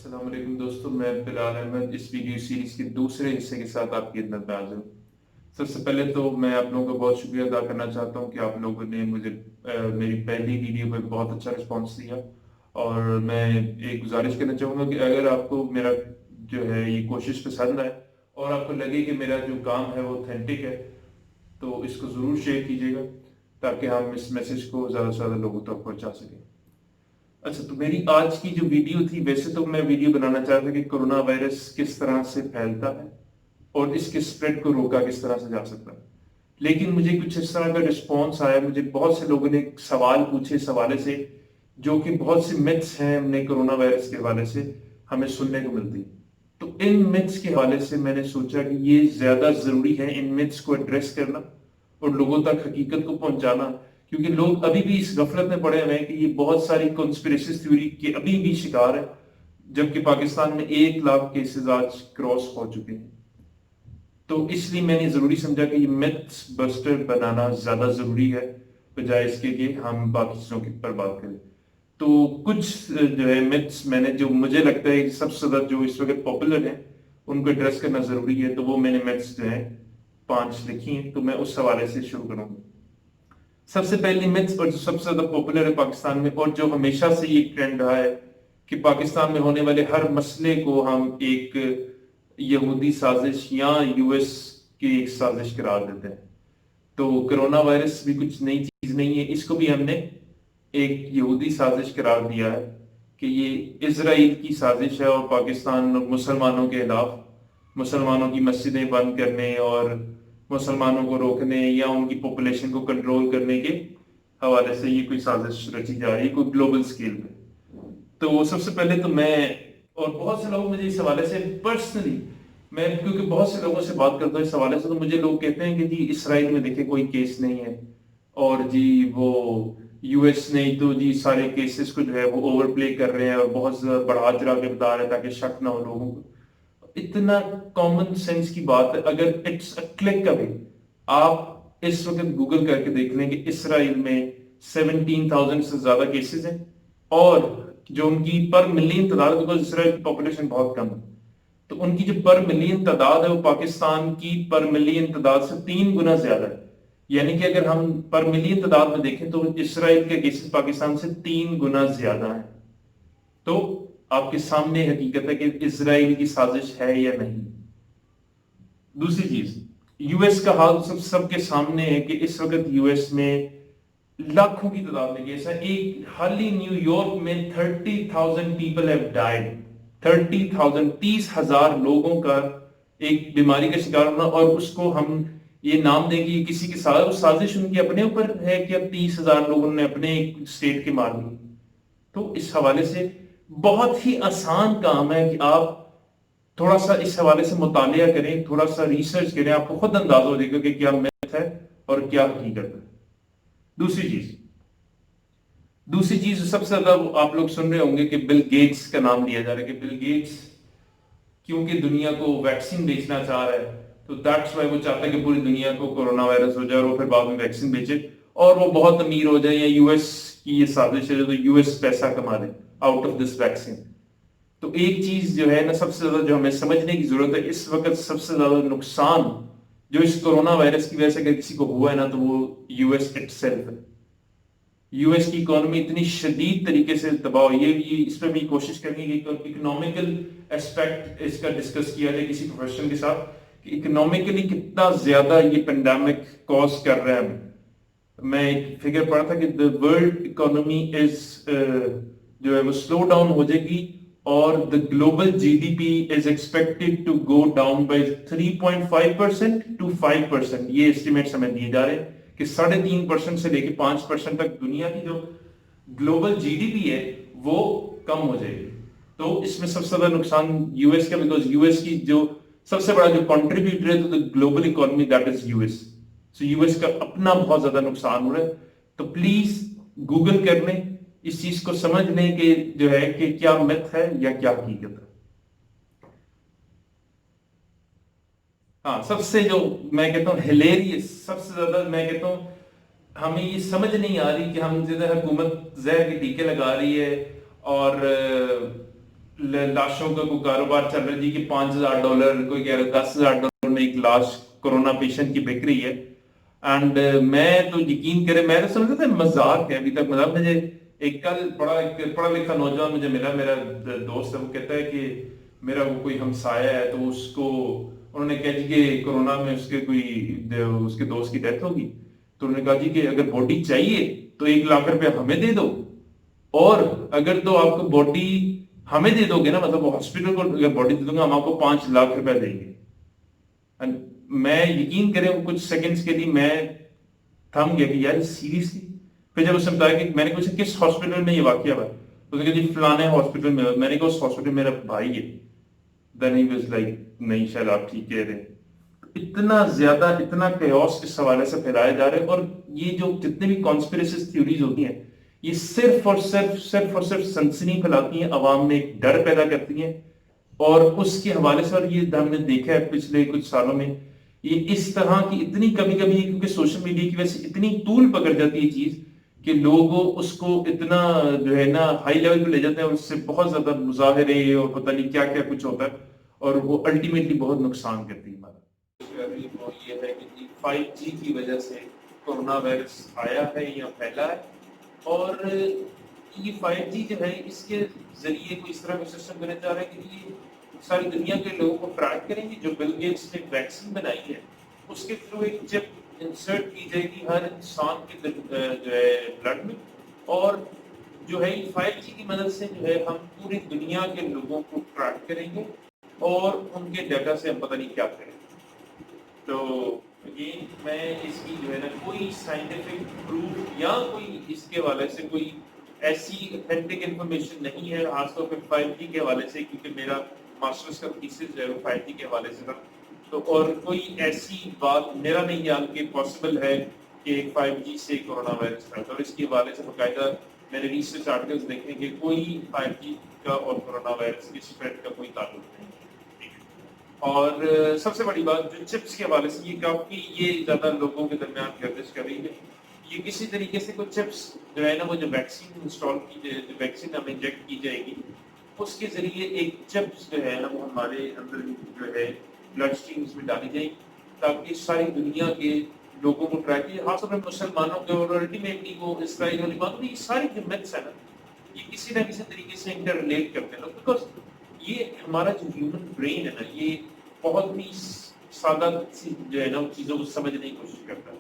السلام علیکم دوستوں، میں بلال احمد اس ویڈیو سیریز کے دوسرے حصے کے ساتھ آپ کی خدمت میں حاضر ہوں۔ سب سے پہلے تو میں آپ لوگوں کا بہت شکریہ ادا کرنا چاہتا ہوں کہ آپ لوگوں نے مجھے میری پہلی ویڈیو پہ بہت اچھا رسپانس دیا، اور میں ایک گزارش کرنا چاہوں گا کہ اگر آپ کو میرا جو ہے یہ کوشش پسند آئے اور آپ کو لگے کہ میرا جو کام ہے وہ اوتھینٹک ہے، تو اس کو ضرور شیئر کیجیے گا تاکہ ہم اس میسج کو زیادہ سے زیادہ لوگوں تک پہنچا سکیں۔ اچھا، تو میری آج کی جو ویڈیو تھی، ویسے تو میں ویڈیو بنانا چاہتا کہ کرونا وائرس کس طرح سے پھیلتا ہے اور اس کے سپریڈ کو روکا کس طرح سے جا سکتا ہے، لیکن مجھے کچھ اس طرح کا رسپانس آیا، مجھے بہت سے لوگوں نے سوال پوچھے، اس حوالے سے جو کہ بہت سی متس ہیں ہم نے کرونا وائرس کے حوالے سے ہمیں سننے کو ملتی، تو ان متس کے حوالے سے میں نے سوچا کہ یہ زیادہ ضروری ہے ان متس کو ایڈریس کرنا اور لوگوں تک حقیقت کو پہنچانا، کیونکہ لوگ ابھی بھی اس غفلت میں پڑے ہوئے ہیں کہ یہ بہت ساری کنسپریسی تھیوری کے ابھی بھی شکار ہیں، جبکہ پاکستان میں 1 لاکھ کیسز آج کراس ہو چکے ہیں۔ تو اس لیے میں نے ضروری سمجھا کہ یہ میتھس بسٹر بنانا زیادہ ضروری ہے بجائے اس کے کہ ہم باقی چیزوں کے پر بات کریں۔ تو کچھ جو ہے میتھس میں نے جو مجھے لگتا ہے سب سے زیادہ جو اس وقت پاپولر ہیں ان کو ایڈریس کرنا ضروری ہے، تو وہ میں نے میتھس جو ہیں 5 لکھی ہیں، تو میں اس حوالے سے شروع کروں گا۔ سب سے پہلی میتھس اور جو سب سے زیادہ پاپولر ہے پاکستان میں، اور جو ہمیشہ سے یہ ٹرینڈ رہا ہے کہ پاکستان میں ہونے والے ہر مسئلے کو ہم ایک یہودی سازش یا یو ایس کی ایک سازش قرار دیتے ہیں۔ تو کرونا وائرس بھی کچھ نئی چیز نہیں ہے، اس کو بھی ہم نے ایک یہودی سازش قرار دیا ہے کہ یہ اسرائیل کی سازش ہے، اور پاکستان اور مسلمانوں کے خلاف مسلمانوں کی مسجدیں بند کرنے اور مسلمانوں کو روکنے یا ان کی پاپولیشن کو کنٹرول کرنے کے حوالے سے یہ کوئی سازش رچی جا رہی ہے کوئی گلوبل سکیل پہ۔ تو سب سے پہلے تو میں اور بہت سے لوگ مجھے اس حوالے سے پرسنلی، میں کیونکہ بہت سے لوگوں سے بات کرتا ہوں اس حوالے سے، تو مجھے لوگ کہتے ہیں کہ جی اسرائیل میں دیکھیں کوئی کیس نہیں ہے، اور جی وہ یو ایس نے تو جی سارے کیسز کو جو ہے وہ اوور پلے کر رہے ہیں اور بہت زیادہ بڑھا چڑھا کے بتا رہے ہیں تاکہ شک نہ ہو لوگوں کو۔ اتنا کامن سینس کی بات ہے، اگر اٹس اے کلک اوے آپ اس وقت گوگل کر کے دیکھ لیں کہ اسرائیل میں 17,000 سے زیادہ کیسز ہیں، اور جو ان کی پر ملین تعداد ہے، بیکاز اسرائیل کی پاپولیشن بہت کم ہے، تو ان کی جو پر ملین تعداد ہے وہ پاکستان کی پر ملین تعداد سے 3 گنا زیادہ ہے۔ یعنی کہ اگر ہم پر ملین تعداد میں دیکھیں تو اسرائیل کے کیسز پاکستان سے 3 گنا زیادہ ہیں۔ تو آپ کے سامنے حقیقت ہے کہ اسرائیل کی سازش ہے یا نہیں۔ دوسری چیز، یو ایس کا حال سب کے سامنے ہے کہ اس وقت یو ایس میں لاکھوں کی تعداد میں کیس ہے۔ ایک حال ہی نیو یارک میں 30,000 پیپل ہیو ڈائیڈ، 30,000 30,000 لوگوں کا ایک بیماری کا شکار ہونا، اور اس کو ہم یہ نام دیں کہ کسی کے ساتھ سازش ان کے اپنے اوپر ہے کہ اب 30,000 لوگوں نے اپنے ایک اسٹیٹ کے مار دی۔ تو اس حوالے سے بہت ہی آسان کام ہے کہ آپ تھوڑا سا اس حوالے سے مطالعہ کریں، تھوڑا سا ریسرچ کریں، آپ کو خود اندازہ ہو جائے گا کہ کیا میتھ ہے اور کیا حقیقت ہے۔ دوسری چیز سب سے زیادہ آپ لوگ سن رہے ہوں گے کہ بل گیٹس کا نام لیا جا رہا ہے کہ بل گیٹس کیونکہ دنیا کو ویکسین بیچنا چاہ رہا ہے، تو دیٹس وائی وہ چاہتا ہے کہ پوری دنیا کو کورونا وائرس ہو جائے اور وہ پھر بعد میں ویکسین بیچے اور وہ بہت امیر ہو جائے، یا یو ایس کی یہ سازش ہے تو یو ایس پیسہ کما lay out of this vaccine. تو ایک چیز جو ہے نا سب سے زیادہ جو ہمیں سمجھنے کی ضرورت ہے، اس وقت سب سے زیادہ نقصان جو اس کورونا وائرس کی وجہ سے اگر کسی کو ہوا ہے نا تو وہ یو ایس اٹ سیلف ہے۔ یو ایس کی اکانومی اتنی شدید طریقے سے تباہ ہوئی ہے، اس پہ بھی کوشش کریں گے کہ اکنامیکل اسپیکٹ اس کا ڈسکس کیا جائے کسی پروفیشن کے ساتھ کہ اکنامیکلی کتنا زیادہ یہ پینڈیمک کوز کر رہا ہے۔ میں ایک فگر پڑھا تھا کہ the world economy is جو ہے وہ سلو ڈاؤن ہو جائے گی، اور the global GDP is expected to go down by 3.5% to 5%۔ یہ اسٹیمیٹس ہمیں دیے جا رہے ہیں کہ 3.5% سے لے کے 5% تک دنیا کی جو گلوبل جی ڈی پی ہے وہ کم ہو جائے گی۔ تو اس میں سب سے زیادہ نقصان یو ایس کا، بیکاز یو ایس کی جو سب سے بڑا جو کنٹریبیوٹر ہے تو global economy that is U S, so U S کا اپنا بہت زیادہ نقصان ہو رہا ہے۔ تو پلیز گوگل کر لیں، اس چیز کو سمجھ لیں کہ جو ہے کہ کیا میتھ ہے یا کیا حقیقت ہے۔ ہاں، سب سے جو میں کہتا ہوں ہلیریس، سب سے زیادہ میں کہتا ہوں ہمیں یہ سمجھ نہیں آ رہی کہ ہم جدھر حکومت زہر کے ٹیکے لگا رہی ہے اور لاشوں کا کوئی کاروبار چل رہا ہے جی کہ $5,000 کوئی کہہ رہا ہے $10,000 میں ایک لاش کورونا پیشنٹ کی بک رہی ہے. اینڈ میں تو یقین کرے میں تو سمجھتا تھا مذاق ہے ابھی تک. مطلب مجھے ایک کل پڑھا لکھا نوجوان مجھے ملا, میرا دوست ہے, وہ کہتا ہے کہ میرا وہ کوئی ہمسایہ ہے تو اس کو انہوں نے کہا جی کہ کورونا میں اس کے اس کے دوست کی ڈیتھ ہوگی, تو انہوں نے کہا جی کہ اگر باڈی چاہیے تو $1,00,000 ہمیں دے دو, اور اگر تو آپ کو باڈی ہمیں دے دو گے نا, مطلب ہاسپٹل کو اگر باڈی دے دوں گا ہم آپ کو $5,00,000 دیں گے. میں یقین کریں کچھ سیکنڈز کے لیے میں تھم گیا کہ یار سیریسلی. پھر جب اس نے بتایا کہ میں نے پوچھا کس ہاسپٹل میں یہ واقعہ ہوا, تو اس نے کہا جی فلانے ہاسپٹل میں. میں نے کہا اس ہاسپٹل میرا بھائی ہے. دین ہی واز لائک نہیں شاید آپ ٹھیک کہہ رہے ہیں. اتنا زیادہ اتنا کیوس اس حوالے سے پھیلایا جا رہا ہے, اور یہ جو جتنے بھی کانسپریسی تھیوریز ہوتی ہیں یہ صرف سنسنی پھیلاتی ہیں, عوام میں ایک ڈر پیدا کرتی ہیں, اور اس کے حوالے سے, اور یہ ہم نے دیکھا ہے پچھلے کچھ سالوں میں, یہ اس طرح کی اتنی کبھی کیونکہ سوشل میڈیا کی وجہ سے اتنی طول پکڑ جاتی ہے چیز کہ لوگ اس کو اتنا جو ہے نا ہائی لیول پہ لے جاتے ہیں, اور اس سے بہت زیادہ مظاہرے اور پتہ نہیں کیا کیا کچھ ہوتا ہے, اور وہ الٹیمیٹلی بہت نقصان کرتی ہے ہمارا. وہ یہ ہے کہ 5G کی وجہ سے کورونا وائرس آیا ہے یا پھیلا ہے, اور یہ 5G جو ہے اس کے ذریعے کوئی اس طرح کا سسٹم بننے جا رہا ہے کہ یہ ساری دنیا کے لوگوں کو ٹریک کریں گے. جو بل گیٹس نے ویکسین بنائی ہے اس کے تھرو ایک چپ انسرٹ کی جائے گی ہر انسان کے جو ہے بلڈ میں, اور جو ہے 5G کی مدد سے جو ہے ہم پوری دنیا کے لوگوں کو ٹریک کریں گے, اور ان کے ڈیٹا سے ہم پتہ نہیں کیا کریں. تو یہ میں اس کی جو ہے نا کوئی سائنٹیفک پروف یا کوئی اس کے حوالے سے کوئی ایسی اتھینٹک انفارمیشن نہیں ہے, خاص طور پہ 5G کے حوالے سے, کیونکہ میرا ماسٹرز کا تھیسس جو ہے وہ 5G کے حوالے سے تھا. تو اور کوئی ایسی بات میرا نہیں خیال کہ پاسبل ہے کہ 5G سے کورونا وائرس پھیلتا, اور اس کے حوالے سے باقاعدہ میں نے ریسرچ آرٹیکلز دیکھیں کہ کوئی 5G کا اور کورونا وائرس کی اسپریڈ کا کوئی تعلق نہیں. اور سب سے بڑی بات جو چپس کے حوالے سے یہ کافی یہ زیادہ لوگوں کے درمیان گردش کر رہی ہے, یہ کسی طریقے سے کوئی چپس جو ہے نا وہ جو ویکسین انسٹال کی جائے, جو ویکسین ہمیں انجیکٹ کی جائے گی, اس کے ذریعے ایک چپس جو ہے نا وہ ہمارے اندر جو ہے بلڈ اسٹریمز میں ڈالی جائیں تاکہ ساری دنیا کے لوگوں کو ٹرائی کیے, خاص طور پہ مسلمانوں کے, اور الٹیمیٹلی وہ اسرائیل والی بات, یہ ساری جو میتھس ہے نا یہ کسی نہ کسی طریقے سے انٹر ریلیٹ کرتے ہیں لوگ, بیکاز یہ ہمارا جو ہیومن برین ہے نا یہ بہت ہی سادہ جو ہے نا چیزوں کو سمجھنے کی کوشش کرتا ہے,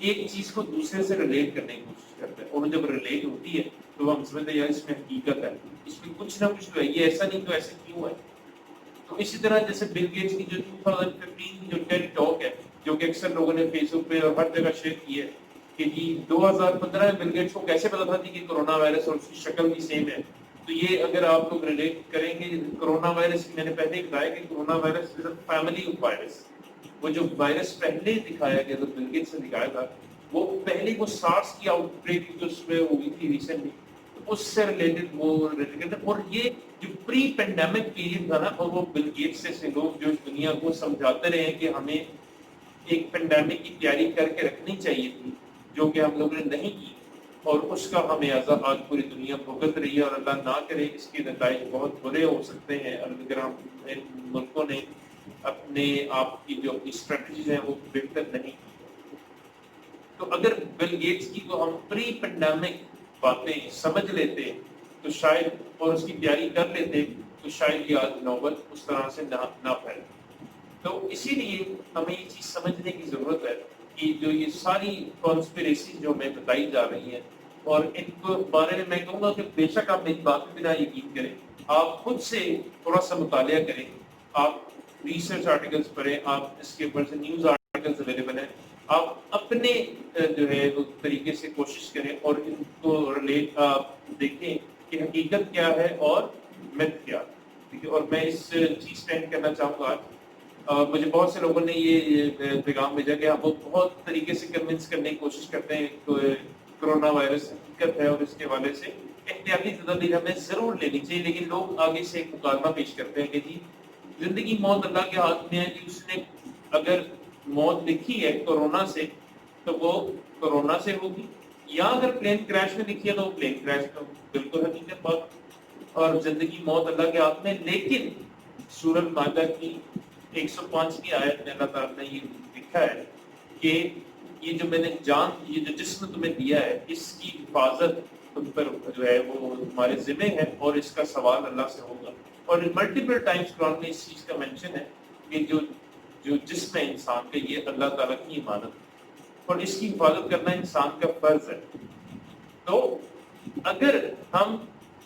ایک چیز کو دوسرے سے ریلیٹ کرنے کی کوشش کرتا ہے, اور جب ریلیٹ ہوتی ہے تو ہم سمجھتے ہیں یار اس میں حقیقت ہے, اس میں کچھ نہ کچھ تو ہے, یہ ایسا نہیں تو ایسے کیوں ہے. تو اسی طرح جیسے بل گیٹس کی جو 2015 کی جو ٹیڈ ٹاک ہے جو کہ اکثر لوگوں نے فیس بک پہ اور ہر جگہ شیئر کی ہے کہ جی 2015 میں بل گیٹس کو کیسے پتا تھا کہ کورونا وائرس اور اس کی شکل بھی سیم ہے. تو یہ اگر آپ لوگ ریلیٹ کریں گے کورونا وائرس, میں نے پہلے بتایا کہ corona virus is a family of wires. وہ جو وائرس پہلے دکھایا گیا, جو بل گیٹس نے دکھایا تھا, وہ پہلے وہ سارس کی آؤٹ بریک جو اس میں ہوئی تھی ریسنٹلی, اس سے ریلیٹڈ وہ ریلیٹڈ ہے. اور یہ جو پری پینڈیمک پیریڈ تھا نا, اور وہ بل گیٹس سے لوگ جو دنیا کو سمجھاتے رہے کہ ہمیں ایک پینڈیمک کی تیاری کر کے رکھنی چاہیے تھی, جو کہ ہم لوگوں نے نہیں کی, اور اس کا خمیازہ آج پوری دنیا بھگت رہی ہے, اور اللہ نہ کرے اس کے نتائج بہت برے ہو سکتے ہیں اگر ہم ملکوں نے اپنے آپ کی جو اپنی اسٹریٹجیز ہیں وہ بہتر نہیں کی. تو اگر بل گیٹس کی کو ہم پری پینڈیمک باتیں سمجھ لیتے تو شاید, اور اس کی تیاری کر لیتے تو شاید یہ آج نوبت اس طرح سے نہ پھیلے. تو اسی لیے ہمیں یہ چیز سمجھنے کی ضرورت ہے کہ جو یہ ساری کانسپریسی جو ہمیں بتائی جا رہی ہیں, اور ان کو بارے میں کہوں گا کہ بے شک آپ میری بات پہ بنا یقین کریں, آپ خود سے تھوڑا سا مطالعہ کریں, آپ ریسرچ آرٹیکلز پڑھیں, آپ اس کے اوپر سے نیوز آرٹیکلز اویلیبل ہیں, آپ اپنے جو ہے وہ طریقے سے کوشش کریں اور ان کو ریلیٹ آپ دیکھیں کہ حقیقت کیا ہے اور میتھ کیا ہے. اور میں اس چیز پہ اینڈ کرنا چاہوں گا. مجھے بہت سے لوگوں نے یہ پیغام بھیجا کہ وہ بہت طریقے سے کنونس کرنے کی کوشش کرتے ہیں کورونا وائرس حقیقت ہے, اور اس کے حوالے سے احتیاطی تدابیر ہمیں ضرور لینی چاہیے, لیکن لوگ آگے سے ایک مکالمہ پیش کرتے ہیں کہ جی زندگی موت اللہ کے ہاتھ میں ہے, کہ اس نے اگر موت لکھی ہے کورونا سے تو وہ کورونا سے ہوگی, یا اگر پلین کریش میں لکھی ہے تو وہ پلین کریش میں ہوگی. بالکل حقیقت بات. اور زندگی موت اللہ کے ہاتھ میں. لیکن سورہ المائدہ کی 105ویں آیت میں اللہ تعالیٰ نے یہ لکھا ہے کہ یہ جو میں نے یہ جو جسم تمہیں دیا ہے اس کی حفاظت تم پر جو ہے وہ تمہارے ذمہ ہے اور اس کا سوال اللہ سے ہوگا. اور ملٹیپل ٹائمز قرآن میں اس چیز کا مینشن ہے کہ جو جسم ہے انسان کا یہ اللہ تعالیٰ کی امانت ہے اور اس کی حفاظت کرنا انسان کا فرض ہے. تو اگر ہم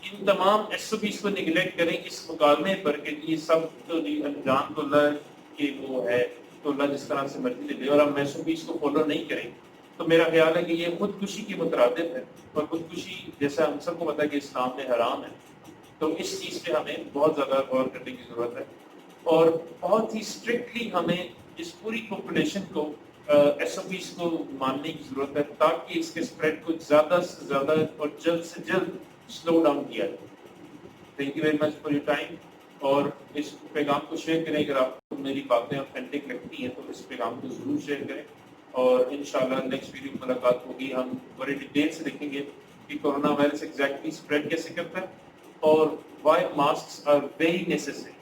ان تمام ایس او پیز کو نگلیکٹ کریں اس مکالمے پر کہ یہ سب تو انجام تو اللہ کہ وہ ہے تو اللہ جس طرح سے مرضی لے لے اور ہم ایس او پیز کو فالو نہیں کریں تو میرا خیال ہے کہ یہ خودکشی کی مترادف ہے. اور خودکشی جیسا ہم سب کو پتا ہے کہ اسلام میں حرام ہے. تو اس چیز پہ ہمیں بہت زیادہ غور کرنے کی ضرورت ہے اور بہت ہی اسٹرکٹلی ہمیں اس پوری پاپولیشن کو ایس او پیز کو ماننے کی ضرورت ہے تاکہ اس کے اسپریڈ کو زیادہ سے زیادہ اور جلد سے جلد سلو ڈاؤن کیا جائے. Thank you very much for your time. اور اس پیغام کو شیئر کریں. اگر آپ کو میری باتیں اوتھینٹک لگتی ہیں تو اس پیغام کو ضرور شیئر کریں اور انشاءاللہ نیکسٹ ویڈیو میں ملاقات ہوگی. ہم بڑے ڈیٹیل سے دیکھیں گے کہ کورونا وائرس ایگزیکٹلی اسپریڈ کیسے کرتا ہے اور why masks are very necessary.